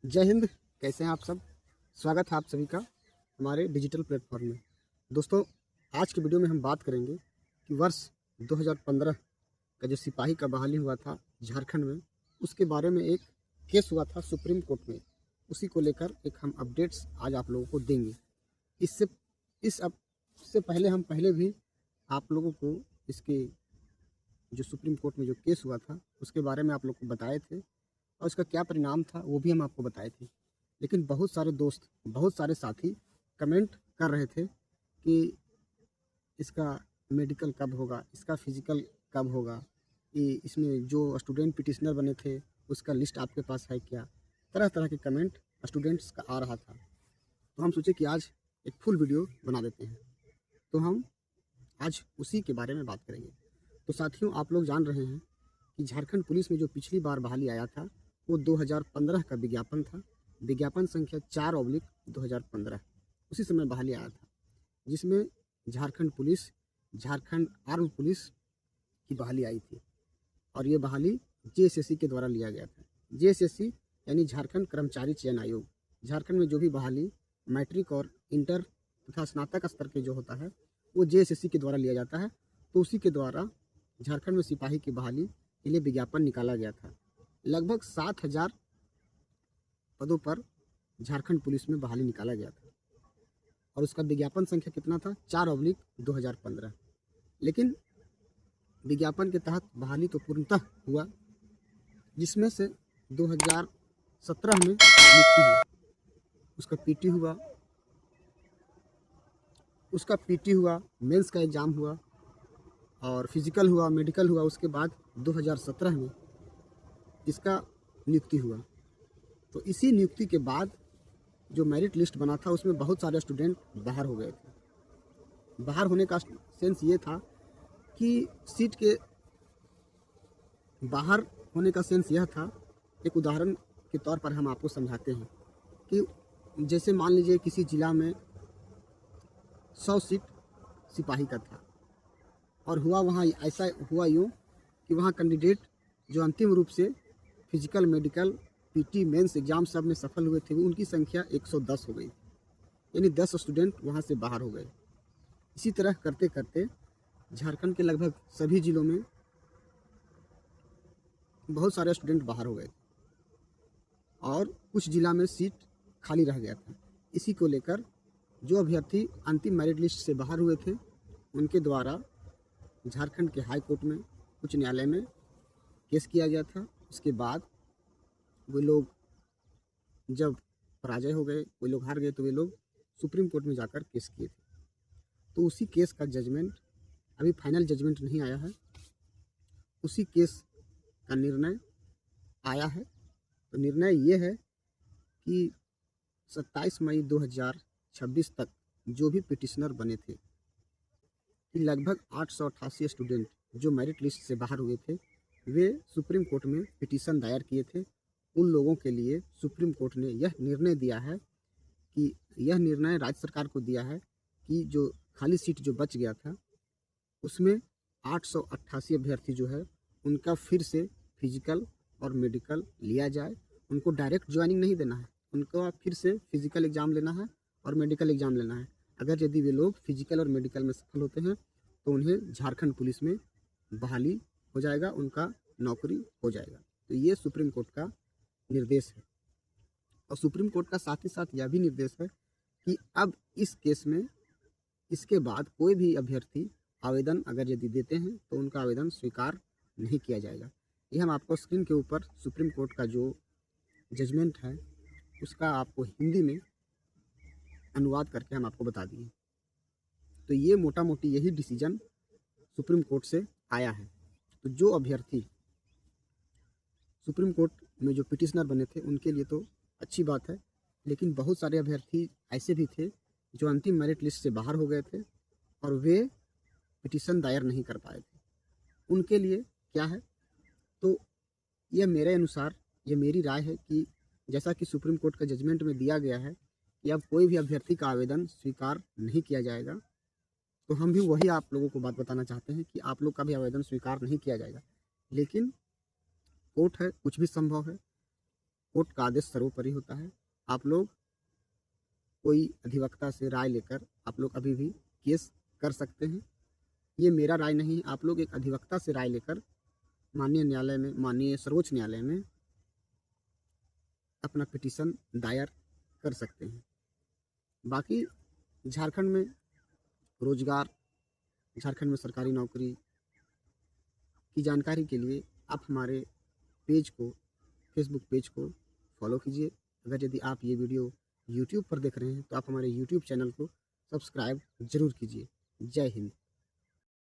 जय हिंद। कैसे हैं आप सब। स्वागत है आप सभी का हमारे डिजिटल प्लेटफॉर्म में। दोस्तों, आज की वीडियो में हम बात करेंगे कि वर्ष 2015 का जो सिपाही का बहाली हुआ था झारखंड में, उसके बारे में एक केस हुआ था सुप्रीम कोर्ट में। उसी को लेकर एक हम अपडेट्स आज आप लोगों को देंगे। इससे इससे पहले हम पहले भी आप लोगों को इसके जो सुप्रीम कोर्ट में जो केस हुआ था उसके बारे में आप लोग को बताए थे और उसका क्या परिणाम था वो भी हम आपको बताए थे। लेकिन बहुत सारे दोस्त, बहुत सारे साथी कमेंट कर रहे थे कि इसका मेडिकल कब होगा, इसका फिजिकल कब होगा, कि इसमें जो स्टूडेंट पिटिशनर बने थे उसका लिस्ट आपके पास है क्या। तरह तरह के कमेंट स्टूडेंट्स का आ रहा था। तो हम सोचे कि आज एक फुल वीडियो बना देते हैं। तो हम आज उसी के बारे में बात करेंगे। तो साथियों, आप लोग जान रहे हैं कि झारखंड पुलिस में जो पिछली बार बहाली आया था वो 2015 का विज्ञापन था। विज्ञापन संख्या 4/2015। उसी समय बहाली आया था जिसमें Jharkhand police, Jharkhand arm police की बहाली आई थी। और ये बहाली जेएसएससी के द्वारा लिया गया था। जेएसएससी यानी झारखंड कर्मचारी चयन आयोग। झारखंड में जो भी बहाली मैट्रिक और इंटर तथा स्नातक स्तर के जो होता है वो जेएसएससी के द्वारा लिया जाता है। तो उसी के द्वारा झारखंड में सिपाही की बहाली के लिए विज्ञापन निकाला गया था। लगभग 7,000 पदों पर झारखंड पुलिस में बहाली निकाला गया था और उसका विज्ञापन संख्या कितना था, 4/2015। लेकिन विज्ञापन के तहत बहाली तो पूर्णतः हुआ, जिसमें से 2017 में नियुक्ति हुआ, उसका पीटी हुआ, मेंस का एग्ज़ाम हुआ और फिजिकल हुआ, मेडिकल हुआ। उसके बाद 2017 में इसका नियुक्ति हुआ। तो इसी नियुक्ति के बाद जो मेरिट लिस्ट बना था उसमें बहुत सारे स्टूडेंट बाहर हो गए थे। बाहर होने का सेंस ये था कि सीट के बाहर होने का सेंस यह था, एक उदाहरण के तौर पर हम आपको समझाते हैं कि जैसे मान लीजिए किसी ज़िला में 100 सीट सिपाही का था और ऐसा हुआ यूँ कि वहाँ कैंडिडेट जो अंतिम रूप से physical, medical, PT, mains exam सब में सफल हुए थे, वो उनकी संख्या 110 हो गई। यानी 10 स्टूडेंट वहाँ से बाहर हो गए। इसी तरह करते करते झारखंड के लगभग सभी ज़िलों में बहुत सारे स्टूडेंट बाहर हो गए और कुछ ज़िला में सीट खाली रह गया था। इसी को लेकर जो अभ्यर्थी अंतिम मेरिट लिस्ट से बाहर हुए थे उनके द्वारा झारखंड के हाई कोर्ट में, उच्च न्यायालय में केस किया गया था। उसके बाद वे लोग जब पराजय हो गए, वे लोग हार गए, तो वे लोग सुप्रीम कोर्ट में जाकर केस किए थे। तो उसी केस का जजमेंट, अभी फाइनल जजमेंट नहीं आया है, उसी केस का निर्णय आया है। तो निर्णय ये है कि 27 मई 2026 तक जो भी पिटिशनर बने थे, कि लगभग 888 स्टूडेंट जो मेरिट लिस्ट से बाहर हुए थे, वे सुप्रीम कोर्ट में पिटीशन दायर किए थे। उन लोगों के लिए सुप्रीम कोर्ट ने यह निर्णय दिया है कि यह निर्णय राज्य सरकार को दिया है कि जो खाली सीट जो बच गया था उसमें 888 अभ्यर्थी जो है उनका फिर से फिजिकल और मेडिकल लिया जाए। उनको डायरेक्ट ज्वाइनिंग नहीं देना है, उनको फिर से फिजिकल एग्ज़ाम लेना है और मेडिकल एग्ज़ाम लेना है। अगर यदि वे लोग फिजिकल और मेडिकल में सफल होते हैं तो उन्हें झारखंड पुलिस में बहाली हो जाएगा, उनका नौकरी हो जाएगा। तो ये सुप्रीम कोर्ट का निर्देश है। और सुप्रीम कोर्ट का साथ ही साथ यह भी निर्देश है कि अब इस केस में इसके बाद कोई भी अभ्यर्थी आवेदन अगर यदि देते हैं तो उनका आवेदन स्वीकार नहीं किया जाएगा। ये हम आपको स्क्रीन के ऊपर सुप्रीम कोर्ट का जो जजमेंट है उसका आपको हिंदी में अनुवाद करके हम आपको बता दिए। तो ये मोटा मोटी यही डिसीजन सुप्रीम कोर्ट से आया है। तो जो अभ्यर्थी सुप्रीम कोर्ट में जो पिटिशनर बने थे उनके लिए तो अच्छी बात है, लेकिन बहुत सारे अभ्यर्थी ऐसे भी थे जो अंतिम मेरिट लिस्ट से बाहर हो गए थे और वे पिटिशन दायर नहीं कर पाए थे। उनके लिए क्या है, तो यह मेरे अनुसार, ये मेरी राय है कि जैसा कि सुप्रीम कोर्ट का जजमेंट में दिया गया है कि अब कोई भी अभ्यर्थी का आवेदन स्वीकार नहीं किया जाएगा, तो हम भी वही आप लोगों को बात बताना चाहते हैं कि आप लोग का भी आवेदन स्वीकार नहीं किया जाएगा। लेकिन कोर्ट है, कुछ भी संभव है। कोर्ट का आदेश सर्वोपरि होता है। आप लोग कोई अधिवक्ता से राय लेकर आप लोग अभी भी केस कर सकते हैं। ये मेरा राय नहीं है, आप लोग एक अधिवक्ता से राय लेकर माननीय न्यायालय में, माननीय सर्वोच्च न्यायालय में अपना पिटीशन दायर कर सकते हैं। बाकी झारखंड में रोजगार, झारखंड में सरकारी नौकरी की जानकारी के लिए आप हमारे पेज को, फेसबुक पेज को फॉलो कीजिए। अगर यदि आप ये वीडियो यूट्यूब पर देख रहे हैं तो आप हमारे यूट्यूब चैनल को सब्सक्राइब ज़रूर कीजिए। जय हिंद।